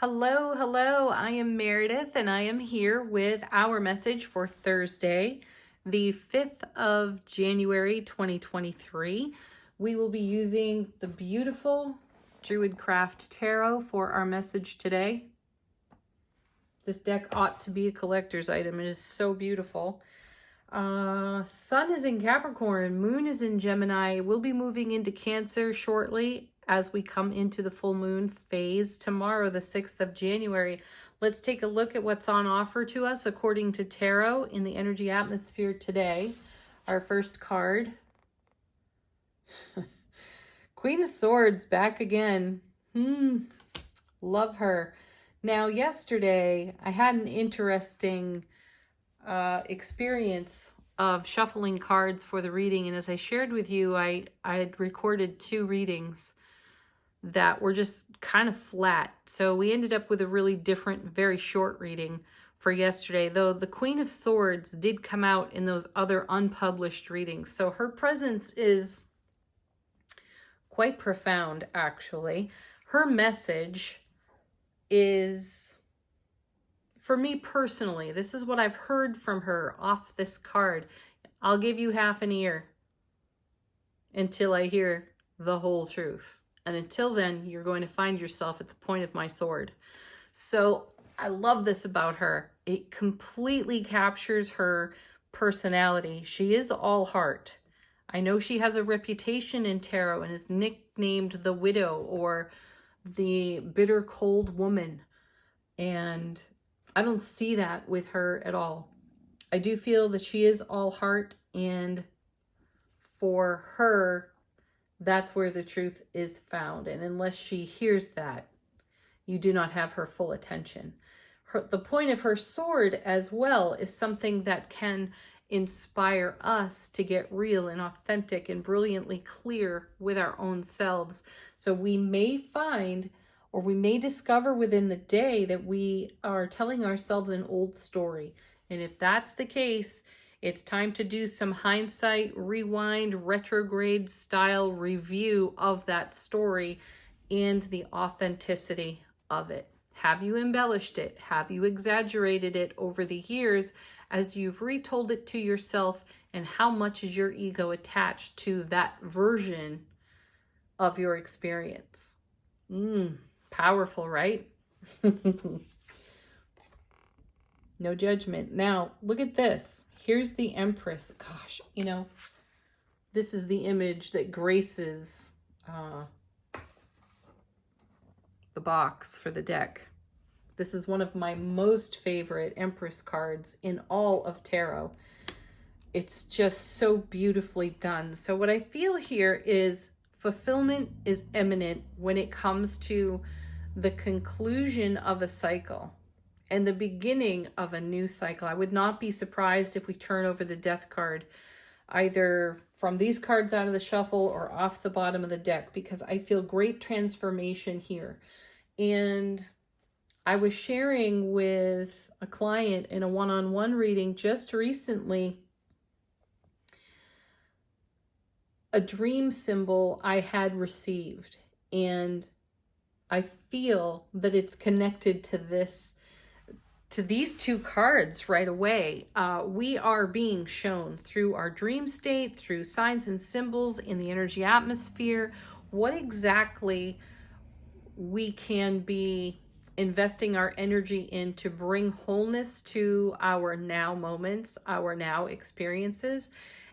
Hello, hello. I am Meredith and I am here with our message for Thursday, the 5th of January, 2023. We will be using the beautiful Druidcraft Tarot for our message today. This deck ought to be a collector's item. It is so beautiful. Sun is in Capricorn, Moon is in Gemini. We'll be moving into Cancer shortly as we come into the full moon phase tomorrow, the 6th of January. Let's take a look at what's on offer to us according to tarot in the energy atmosphere today. Our first card, Queen of Swords, back again. Love her. Now, yesterday I had an interesting experience of shuffling cards for the reading, and as I shared with you, I had recorded 2 readings that were just kind of flat, so we ended up with a really different, very short reading for yesterday, though the Queen of Swords did come out in those other unpublished readings, so her presence is quite profound. Actually, her message is, for me personally, this is what I've heard from her off this card. I'll give you half an ear until I hear the whole truth. And until then, you're going to find yourself at the point of my sword. So I love this about her. It completely captures her personality. She is all heart. I know she has a reputation in tarot and is nicknamed the widow or the bitter cold woman. And I don't see that with her at all. I do feel that she is all heart, and for her, that's where the truth is found. And unless she hears that, you do not have her full attention. The point of her sword as well is something that can inspire us to get real and authentic and brilliantly clear with our own selves. So we may find, or we may discover within the day, that we are telling ourselves an old story. And if that's the case, it's time to do some hindsight, rewind, retrograde style review of that story and the authenticity of it. Have you embellished it? Have you exaggerated it over the years as you've retold it to yourself? And how much is your ego attached to that version of your experience? Powerful, right? No judgment. Now, look at this. Here's the Empress. Gosh, this is the image that graces the box for the deck. This is one of my most favorite Empress cards in all of tarot. It's just so beautifully done. So what I feel here is fulfillment is imminent when it comes to the conclusion of a cycle and the beginning of a new cycle. I would not be surprised if we turn over the Death card, either from these cards out of the shuffle or off the bottom of the deck, because I feel great transformation here. And I was sharing with a client in a one-on-one reading just recently a dream symbol I had received, and I feel that it's connected to these 2 cards right away. We are being shown through our dream state, through signs and symbols in the energy atmosphere, what exactly we can be investing our energy in to bring wholeness to our now moments, our now experiences.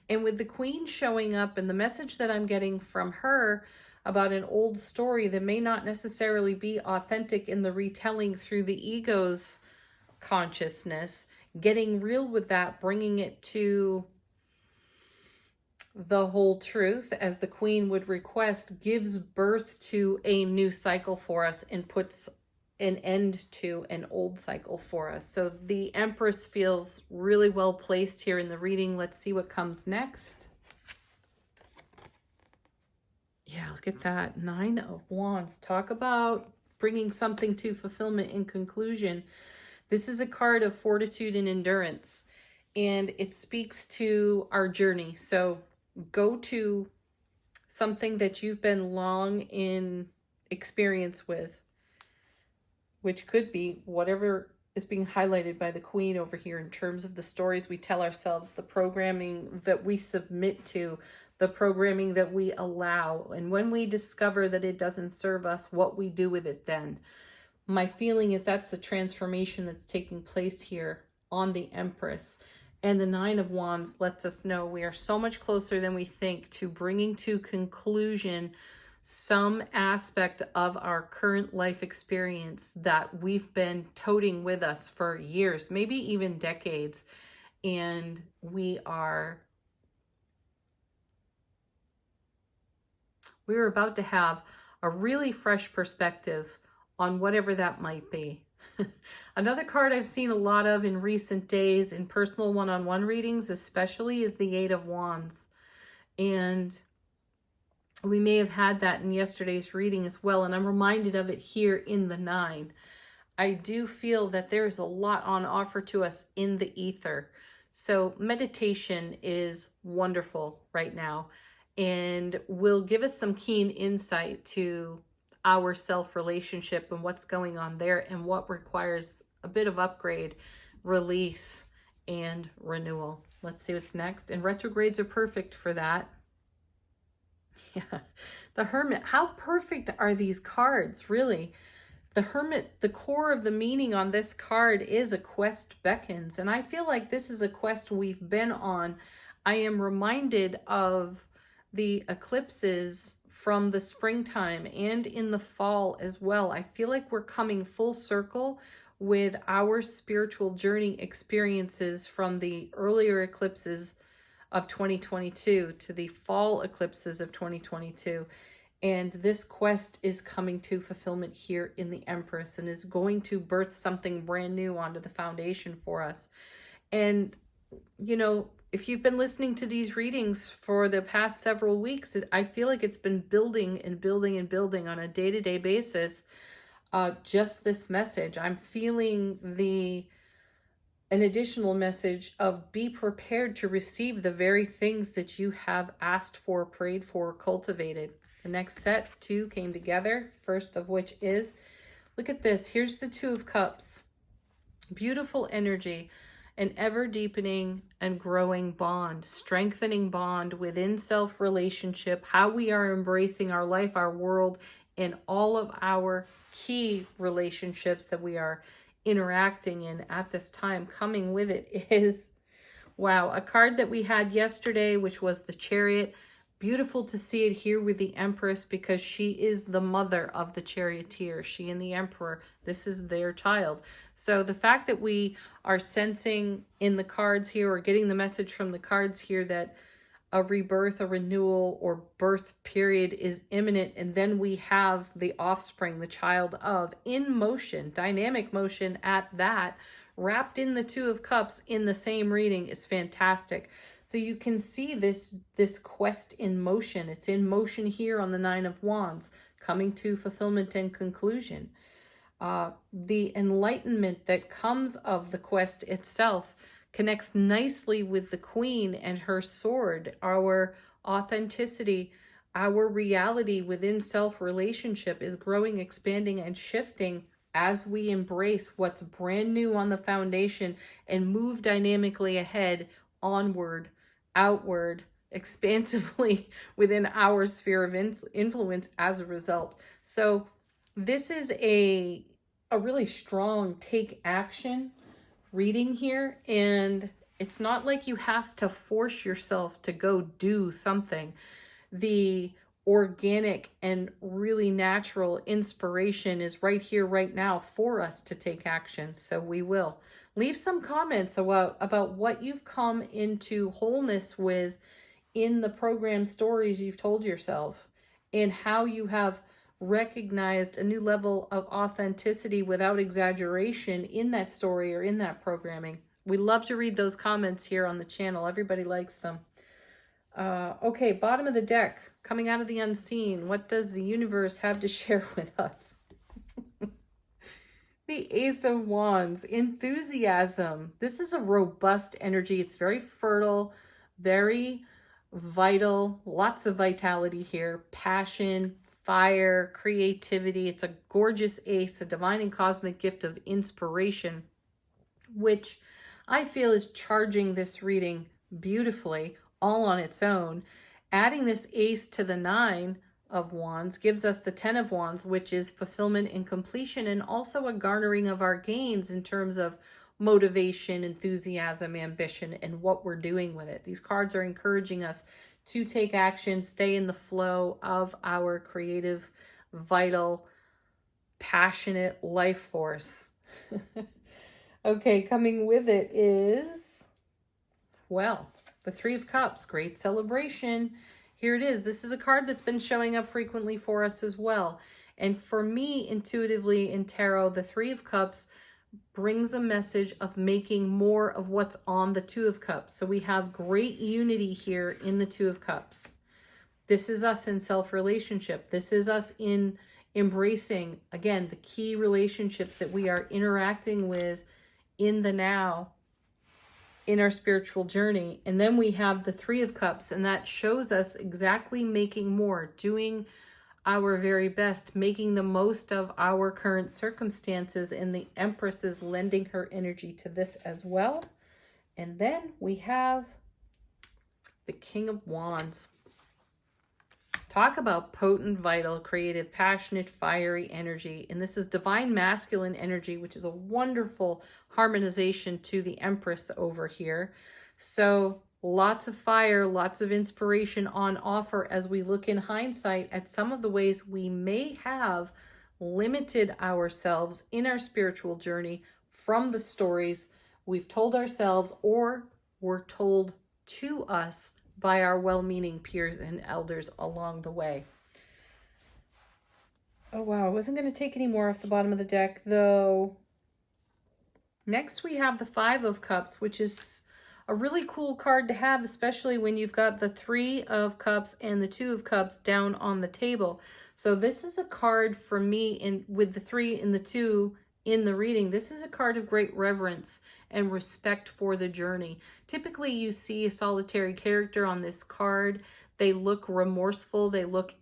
And with the Queen showing up and the message that I'm getting from her about an old story that may not necessarily be authentic in the retelling through the ego's consciousness, getting real with that, bringing it to the whole truth, as the Queen would request, gives birth to a new cycle for us and puts an end to an old cycle for us. So the Empress feels really well placed here in the reading. Let's see what comes next. Yeah, look at that. 9 of Wands. Talk about bringing something to fulfillment and conclusion. This is a card of fortitude and endurance, and it speaks to our journey. So go to something that you've been long in experience with. which could be whatever is being highlighted by the Queen over here in terms of the stories we tell ourselves, the programming that we submit to, the programming that we allow. And when we discover that it doesn't serve us, what we do with it then. My feeling is that's the transformation that's taking place here on the Empress. And the Nine of Wands lets us know we are so much closer than we think to bringing to conclusion some aspect of our current life experience that we've been toting with us for years, maybe even decades. And we're about to have a really fresh perspective on whatever that might be. Another card I've seen a lot of in recent days in personal one-on-one readings especially is the Eight of Wands. And we may have had that in yesterday's reading as well, and I'm reminded of it here in the Nine. I do feel that there's a lot on offer to us in the ether. So meditation is wonderful right now and will give us some keen insight to our self-relationship and what's going on there and what requires a bit of upgrade, release, and renewal. Let's see what's next. And retrogrades are perfect for that. Yeah, the Hermit. How perfect are these cards, really? The Hermit, the core of the meaning on this card is a quest beckons. And I feel like this is a quest we've been on. I am reminded of the eclipses from the springtime and in the fall as well. I feel like we're coming full circle with our spiritual journey experiences from the earlier eclipses of 2022 to the fall eclipses of 2022. And this quest is coming to fulfillment here in the Empress and is going to birth something brand new onto the foundation for us. And, you know, if you've been listening to these readings for the past several weeks, I feel like it's been building and building and building on a day-to-day basis. Just this message. I'm feeling an additional message of be prepared to receive the very things that you have asked for, prayed for, cultivated. The next set, two came together, first of which is, look at this. Here's the Two of Cups. Beautiful energy. An ever-deepening and growing bond, strengthening bond within self-relationship, how we are embracing our life, our world, and all of our key relationships that we are interacting in at this time. Coming with it is, wow, a card that we had yesterday, which was the Chariot. Beautiful to see it here with the Empress because she is the mother of the charioteer. She and the Emperor, this is their child. So the fact that we are sensing in the cards here or getting the message from the cards here that a rebirth, a renewal, or birth period is imminent, and then we have the offspring, the child of, in motion, dynamic motion at that, wrapped in the Two of Cups in the same reading is fantastic. So you can see this quest in motion. It's in motion here on the Nine of Wands, coming to fulfillment and conclusion. The enlightenment that comes of the quest itself connects nicely with the Queen and her sword, our authenticity, our reality within self-relationship is growing, expanding, and shifting as we embrace what's brand new on the foundation and move dynamically ahead, onward, outward, expansively within our sphere of influence as a result. So this is a really strong take action reading here, and it's not like you have to force yourself to go do something. The organic and really natural inspiration is right here, right now for us to take action. So we will. Leave some comments about what you've come into wholeness with in the program stories you've told yourself and how you have recognized a new level of authenticity without exaggeration in that story or in that programming. We love to read those comments here on the channel. Everybody likes them. Okay, bottom of the deck, coming out of the unseen. What does the universe have to share with us? The Ace of Wands, enthusiasm. This is a robust energy. It's very fertile, very vital, lots of vitality here, passion, fire, creativity. It's a gorgeous ace, a divine and cosmic gift of inspiration, which I feel is charging this reading beautifully all on its own. Adding this ace to the 9 of Wands gives us the 10 of Wands, which is fulfillment and completion, and also a garnering of our gains in terms of motivation, enthusiasm, ambition, and what we're doing with it. These cards are encouraging us to take action, stay in the flow of our creative, vital, passionate life force. Okay, coming with it is, well, the 3 of Cups, great celebration. Here it is. This is a card that's been showing up frequently for us as well. And for me, intuitively in tarot, the 3 of Cups brings a message of making more of what's on the 2 of Cups. So we have great unity here in the 2 of Cups. This is us in self-relationship. This is us in embracing, again, the key relationships that we are interacting with in the now, in our spiritual journey. And then we have the 3 of Cups, and that shows us exactly making more, doing our very best, making the most of our current circumstances, and the Empress is lending her energy to this as well. And then we have the King of Wands. Talk about potent, vital, creative, passionate, fiery energy. And this is divine masculine energy, which is a wonderful harmonization to the Empress over here. So lots of fire, lots of inspiration on offer as we look in hindsight at some of the ways we may have limited ourselves in our spiritual journey from the stories we've told ourselves or were told to us by our well-meaning peers and elders along the way. Oh, wow. I wasn't going to take any more off the bottom of the deck, though. Next, we have the 5 of Cups, which is a really cool card to have, especially when you've got the 3 of Cups and the 2 of Cups down on the table. So this is a card for me, with the 3 and the 2 in the reading. This is a card of great reverence and respect for the journey. Typically, you see a solitary character on this card. They look remorseful. They look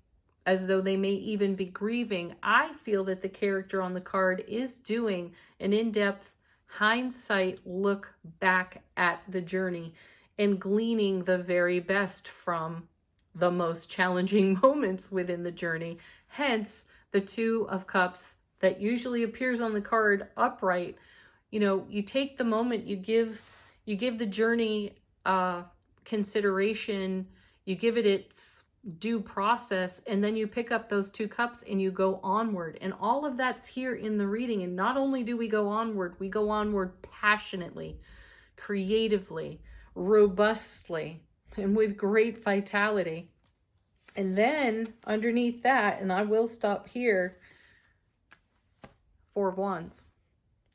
as though they may even be grieving. I feel that the character on the card is doing an in-depth hindsight look back at the journey and gleaning the very best from the most challenging moments within the journey. Hence, the 2 of Cups that usually appears on the card upright. You know, you take the moment, you give the journey consideration, you give it its due process, and then you pick up those 2 cups and you go onward. And all of that's here in the reading. And not only do we go onward passionately, creatively, robustly, and with great vitality. And then underneath that, and I will stop here, 4 of Wands.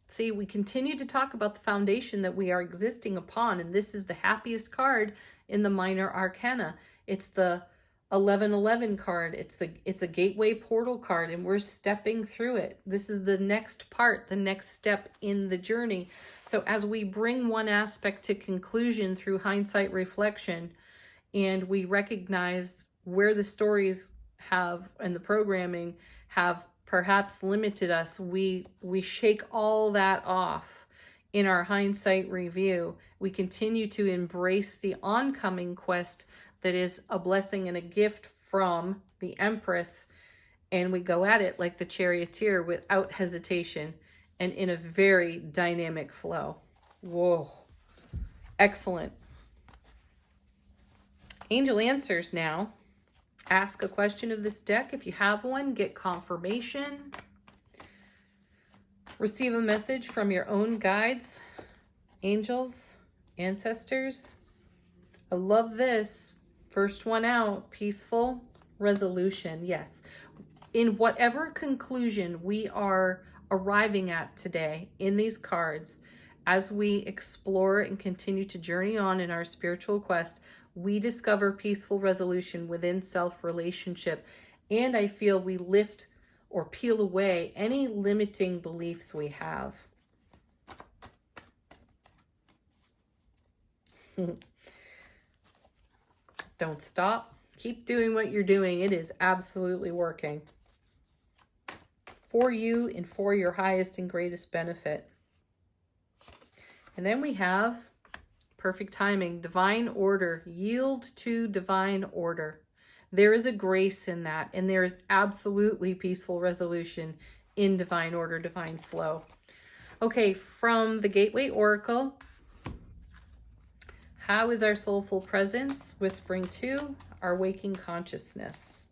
See, we continue to talk about the foundation that we are existing upon, and this is the happiest card in the minor arcana. It's the 1111 card. It's a gateway portal card, and we're stepping through it. This is the next part, the next step in the journey. So as we bring one aspect to conclusion through hindsight reflection, and we recognize where the stories have and the programming have perhaps limited us, we shake all that off in our hindsight review. We continue to embrace the oncoming quest that is a blessing and a gift from the Empress, and we go at it like the charioteer without hesitation and in a very dynamic flow. Whoa, excellent. Angel answers now. Ask a question of this deck if you have one. Get confirmation. Receive a message from your own guides, angels, ancestors. I love this. First one out, peaceful resolution. Yes. In whatever conclusion we are arriving at today in these cards, as we explore and continue to journey on in our spiritual quest, we discover peaceful resolution within self-relationship. And I feel we lift or peel away any limiting beliefs we have. Don't stop. Keep doing what you're doing. It is absolutely working for you and for your highest and greatest benefit. And then we have perfect timing, divine order. Yield to divine order. There is a grace in that, and there is absolutely peaceful resolution in divine order, divine flow. Okay, from the Gateway Oracle, how is our soulful presence whispering to our waking consciousness?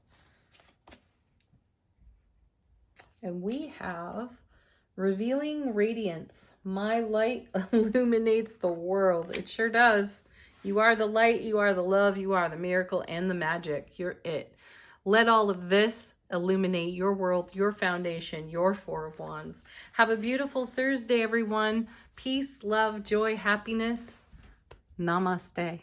And we have revealing radiance. My light illuminates the world. It sure does. You are the light, you are the love, you are the miracle and the magic. You're it. Let all of this illuminate your world, your foundation, your Four of Wands. Have a beautiful Thursday, everyone. Peace, love, joy, happiness. Namaste.